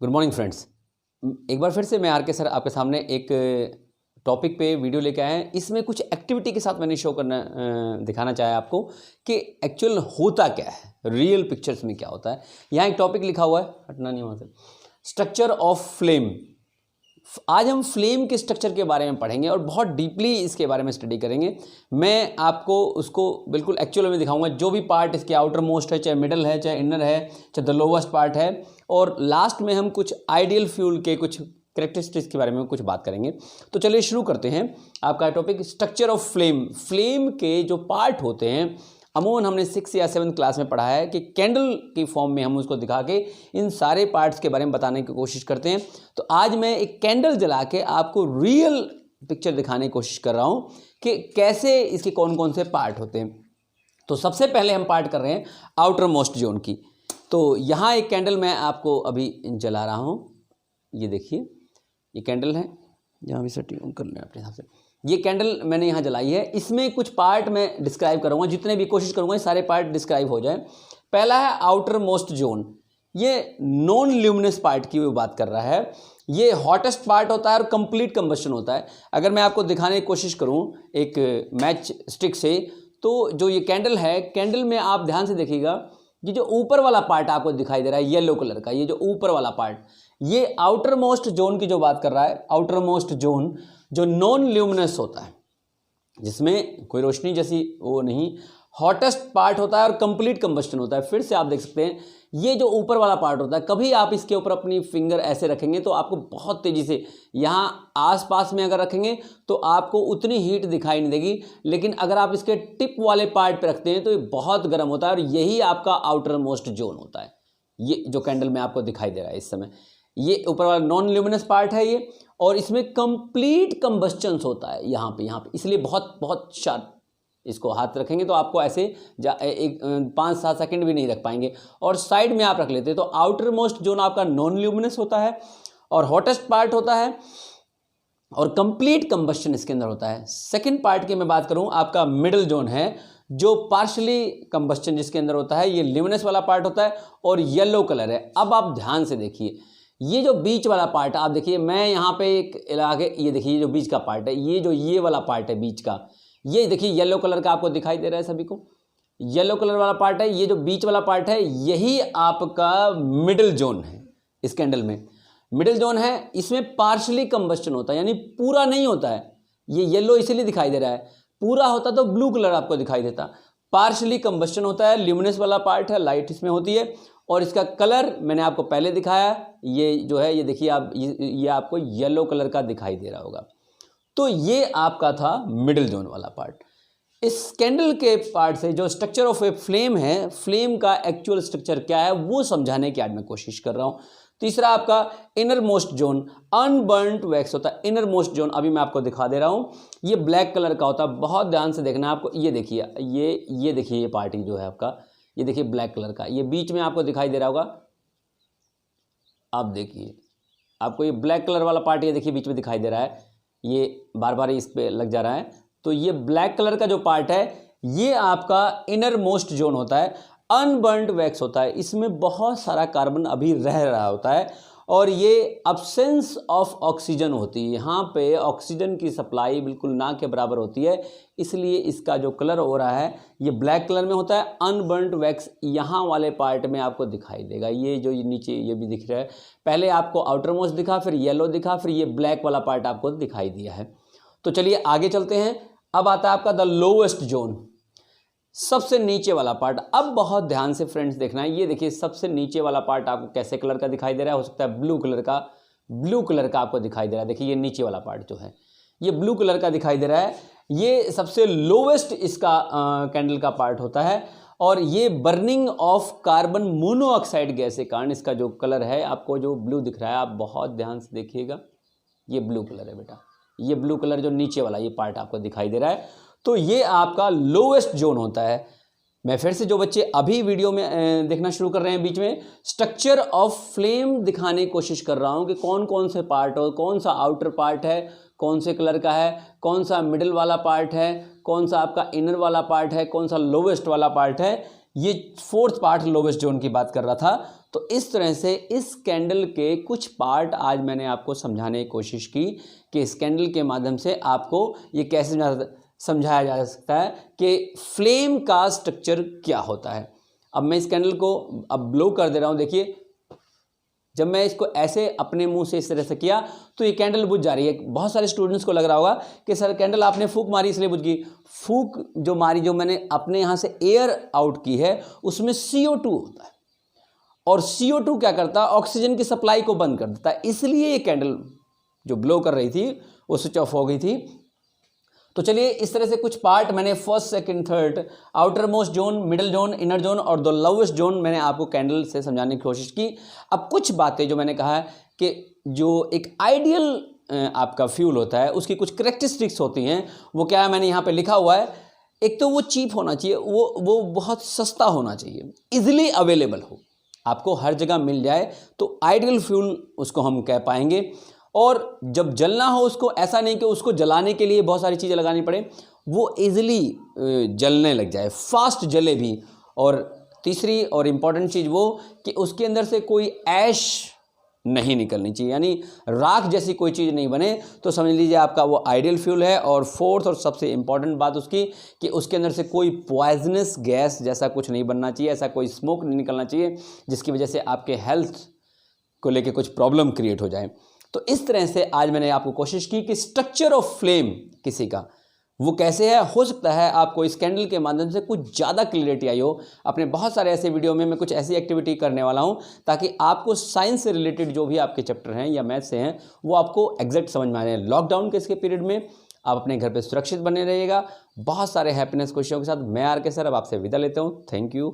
Good morning friends. एक बार फिर से मैं आर के सर आपके सामने एक टॉपिक पे वीडियो लेके आए हैं। इसमें कुछ एक्टिविटी के साथ मैंने शो करना दिखाना चाहा आपको कि एक्चुअल होता क्या है, रियल पिक्चर्स में क्या होता है। यहाँ एक टॉपिक लिखा हुआ है, हटना नहीं वहाँ से, स्ट्रक्चर ऑफ फ्लेम। आज हम फ्लेम के स्ट्रक्चर के बारे में पढ़ेंगे और बहुत डीपली इसके बारे में स्टडी करेंगे। मैं आपको उसको बिल्कुल एक्चुअल में दिखाऊंगा, जो भी पार्ट इसके आउटर मोस्ट है, चाहे मिडल है, चाहे इनर है, चाहे द लोवेस्ट पार्ट है, और लास्ट में हम कुछ आइडियल फ्यूल के कुछ कैरेक्टरिस्टिक्स के बारे में कुछ बात करेंगे। तो चलिए शुरू करते हैं। आपका topic structure of flame. Flame के जो पार्ट होते हैं, अमूमन हमने 6 या 7 क्लास में पढ़ा है कि कैंडल की फॉर्म में हम उसको दिखा के इन सारे पार्ट्स के बारे में बताने की कोशिश करते हैं। तो आज मैं एक कैंडल जला के आपको रियल पिक्चर दिखाने की कोशिश कर रहा हूं कि कैसे इसके कौन कौन से पार्ट होते हैं। तो सबसे पहले हम पार्ट कर रहे हैं आउटर मोस्ट जोन की। तो यहाँ एक कैंडल मैं आपको अभी जला रहा हूँ, ये देखिए, ये कैंडल है, यहाँ भी सेटिंग कर लें अपने हिसाब से। ये कैंडल मैंने यहाँ जलाई है, इसमें कुछ पार्ट मैं डिस्क्राइब करूँगा, जितने भी कोशिश करूँगा सारे पार्ट डिस्क्राइब हो जाए। पहला है आउटर मोस्ट जोन, ये नॉन ल्यूमिनस पार्ट की वो बात कर रहा है। ये हॉटेस्ट पार्ट होता है और कंप्लीट कंबस्शन होता है। अगर मैं आपको दिखाने की कोशिश करूँ एक मैच स्टिक से, तो जो ये कैंडल है, कैंडल में आप ध्यान से देखिएगा, ये जो ऊपर वाला पार्ट आपको दिखाई दे रहा है येलो कलर का, ये जो ऊपर वाला पार्ट, ये आउटर मोस्ट जोन की जो बात कर रहा है। आउटर मोस्ट जोन जो नॉन ल्यूमिनस होता है, जिसमें कोई रोशनी जैसी वो नहीं, हॉटेस्ट पार्ट होता है और कंप्लीट कंबस्शन होता है। फिर से आप देख सकते हैं, ये जो ऊपर वाला पार्ट होता है, कभी आप इसके ऊपर अपनी फिंगर ऐसे रखेंगे तो आपको बहुत तेज़ी से, यहाँ आसपास में अगर रखेंगे तो आपको उतनी हीट दिखाई नहीं देगी, लेकिन अगर आप इसके टिप वाले पार्ट पे रखते हैं तो ये बहुत गर्म होता है और यही आपका आउटर मोस्ट जोन होता है। ये जो कैंडल में आपको दिखाई दे रहा है इस समय, ये ऊपर वाला नॉन ल्यूमिनस पार्ट है ये, और इसमें कंप्लीट कंबस्चंस होता है यहाँ पे, इसलिए बहुत बहुत शार्प। इसको हाथ रखेंगे तो आपको ऐसे एक 5-7 सेकंड भी नहीं रख पाएंगे, और साइड में आप रख लेते हैं। तो आउटर मोस्ट जोन आपका नॉन ल्यूमिनस होता है और हॉटेस्ट पार्ट होता है और कंप्लीट कंबस्शन इसके अंदर होता है। सेकेंड पार्ट की मैं बात करूँ, आपका मिडल जोन है, जो पार्शली कंबस्शन जिसके अंदर होता है, ये ल्यूमिनस वाला पार्ट होता है और येलो कलर है। अब आप ध्यान से देखिए, ये जो बीच वाला पार्ट आप देखिए, मैं यहाँ पे एक इलाके, ये देखिए, ये जो बीच का पार्ट है, ये जो ये वाला पार्ट है बीच का, ये देखिए येलो कलर का आपको दिखाई दे रहा है सभी को, येलो कलर वाला पार्ट है। ये जो बीच वाला पार्ट है, यही आपका मिडिल जोन है। इस कैंडल में मिडिल जोन है, इसमें पार्शली कंबस्शन होता है, यानी पूरा नहीं होता है। ये येलो इसीलिए दिखाई दे रहा है, पूरा होता तो ब्लू कलर आपको दिखाई देता। पार्शली कंबस्शन होता है, ल्यूमिनस वाला पार्ट है, लाइट इसमें होती है, और इसका कलर मैंने आपको पहले दिखाया, ये जो है, ये देखिए आप, ये आपको येलो कलर का दिखाई दे रहा होगा। तो ये आपका था मिडिल जोन वाला पार्ट। इस कैंडल के पार्ट से जो स्ट्रक्चर ऑफ ए फ्लेम है, फ्लेम का एक्चुअल स्ट्रक्चर क्या है वो समझाने की आज मैं कोशिश कर रहा हूँ। तीसरा आपका inner most zone, unburned wax होता है। इनर मोस्ट जोन अभी मैं आपको दिखा दे रहा हूँ, ये ब्लैक कलर का होता है, बहुत ध्यान से देखना आपको। ये देखिए, ये देखिए, ये पार्टी जो है आपका, ये देखिए ब्लैक कलर का, ये बीच में आपको दिखाई दे रहा होगा। आप देखिए, आपको ये ब्लैक कलर वाला पार्ट, ये देखिए बीच में दिखाई दे रहा है, ये बार बार इस पे लग जा रहा है। तो ये ब्लैक कलर का जो पार्ट है, ये आपका इनर मोस्ट जोन होता है, अनबर्न्ड वैक्स होता है। इसमें बहुत सारा कार्बन अभी रह रहा होता है और ये अब्सेंस ऑफ ऑक्सीजन होती है। यहाँ पे ऑक्सीजन की सप्लाई बिल्कुल ना के बराबर होती है, इसलिए इसका जो कलर हो रहा है ये ब्लैक कलर में होता है। अनबर्न्ड वैक्स यहाँ वाले पार्ट में आपको दिखाई देगा, ये जो नीचे ये भी दिख रहा है। पहले आपको आउटर मोस्ट दिखा, फिर येलो दिखा, फिर ये ब्लैक वाला पार्ट आपको दिखाई दिया है। तो चलिए आगे चलते हैं। अब आता है आपका द लोवेस्ट जोन, सबसे नीचे वाला पार्ट। अब बहुत ध्यान से फ्रेंड्स देखना है, ये देखिए सबसे नीचे वाला पार्ट आपको कैसे कलर का दिखाई दे रहा है, हो सकता है ब्लू कलर का आपको दिखाई दे रहा है। देखिए ये नीचे वाला पार्ट जो है, ये ब्लू कलर का दिखाई दे रहा है, ये सबसे लोवेस्ट इसका कैंडल का पार्ट होता है। और ये burning of carbon monoxide gas के कारण इसका जो कलर है, आपको जो ब्लू दिख रहा है, आप बहुत ध्यान से देखिएगा, ये ब्लू कलर है बेटा, ये ब्लू कलर जो नीचे वाला ये पार्ट आपको दिखाई दे रहा है। तो ये आपका लोवेस्ट जोन होता है। मैं फिर से, जो बच्चे अभी वीडियो में देखना शुरू कर रहे हैं, बीच में स्ट्रक्चर ऑफ फ्लेम दिखाने की कोशिश कर रहा हूं कि कौन कौन से पार्ट और कौन सा आउटर पार्ट है, कौन से कलर का है, कौन सा मिडिल वाला पार्ट है, कौन सा आपका इनर वाला पार्ट है, कौन सा लोवेस्ट वाला पार्ट है। ये फोर्थ पार्ट लोवेस्ट जोन की बात कर रहा था। तो इस तरह से इस कैंडल के कुछ पार्ट आज मैंने आपको समझाने की कोशिश की कि इस कैंडल के माध्यम से आपको ये कैसे समझाया जा सकता है कि फ्लेम का स्ट्रक्चर क्या होता है। अब मैं इस कैंडल को अब ब्लो कर दे रहा हूँ। देखिए, जब मैं इसको ऐसे अपने मुंह से इस तरह से किया तो ये कैंडल बुझ जा रही है। बहुत सारे स्टूडेंट्स को लग रहा होगा कि सर कैंडल आपने फूंक मारी इसलिए बुझ गई। फूंक जो मारी, जो मैंने अपने यहाँ से एयर आउट की है, उसमें CO2 होता है और CO2 क्या करता है, ऑक्सीजन की सप्लाई को बंद कर देता है। इसलिए ये कैंडल जो ब्लो कर रही थी वो स्विच ऑफ हो गई थी। तो चलिए, इस तरह से कुछ पार्ट मैंने first, second, third, outer most zone, middle zone, inner zone और द लोवेस्ट जोन मैंने आपको कैंडल से समझाने की कोशिश की। अब कुछ बातें जो मैंने कहा है कि जो एक आइडियल आपका फ्यूल होता है उसकी कुछ करेक्टरिस्टिक्स होती हैं। वो क्या है, मैंने यहाँ पे लिखा हुआ है। एक तो वो चीप होना चाहिए, वो बहुत सस्ता होना चाहिए, इजिली अवेलेबल हो, आपको हर जगह मिल जाए, तो आइडियल फ्यूल उसको हम कह पाएंगे। और जब जलना हो उसको, ऐसा नहीं कि उसको जलाने के लिए बहुत सारी चीज़ें लगानी पड़े, वो इजीली जलने लग जाए, फास्ट जले भी। और तीसरी और इम्पॉर्टेंट चीज़ वो कि उसके अंदर से कोई ऐश नहीं निकलनी चाहिए, यानी राख जैसी कोई चीज़ नहीं बने, तो समझ लीजिए आपका वो आइडियल फ्यूल है। और फोर्थ और सबसे इम्पॉर्टेंट बात उसकी कि उसके अंदर से कोई पॉइजनस गैस जैसा कुछ नहीं बनना चाहिए, ऐसा कोई स्मोक नहीं निकलना चाहिए जिसकी वजह से आपके हेल्थ को लेके कुछ प्रॉब्लम क्रिएट हो जाए। तो इस तरह से आज मैंने आपको कोशिश की कि स्ट्रक्चर ऑफ फ्लेम किसी का वो कैसे है। हो सकता है आपको इस कैंडल के माध्यम से कुछ ज़्यादा क्लियरिटी आई हो। अपने बहुत सारे ऐसे वीडियो में मैं कुछ ऐसी एक्टिविटी करने वाला हूं ताकि आपको साइंस से रिलेटेड जो भी आपके चैप्टर हैं या मैथ से हैं वो आपको एग्जैक्ट समझ में आ जाए। लॉकडाउन के इसके पीरियड में आप अपने घर पर सुरक्षित बने रहिएगा। बहुत सारे हैप्पीनेस खुशियों के साथ मैं RK सर अब आपसे विदा लेता हूँ। Thank you.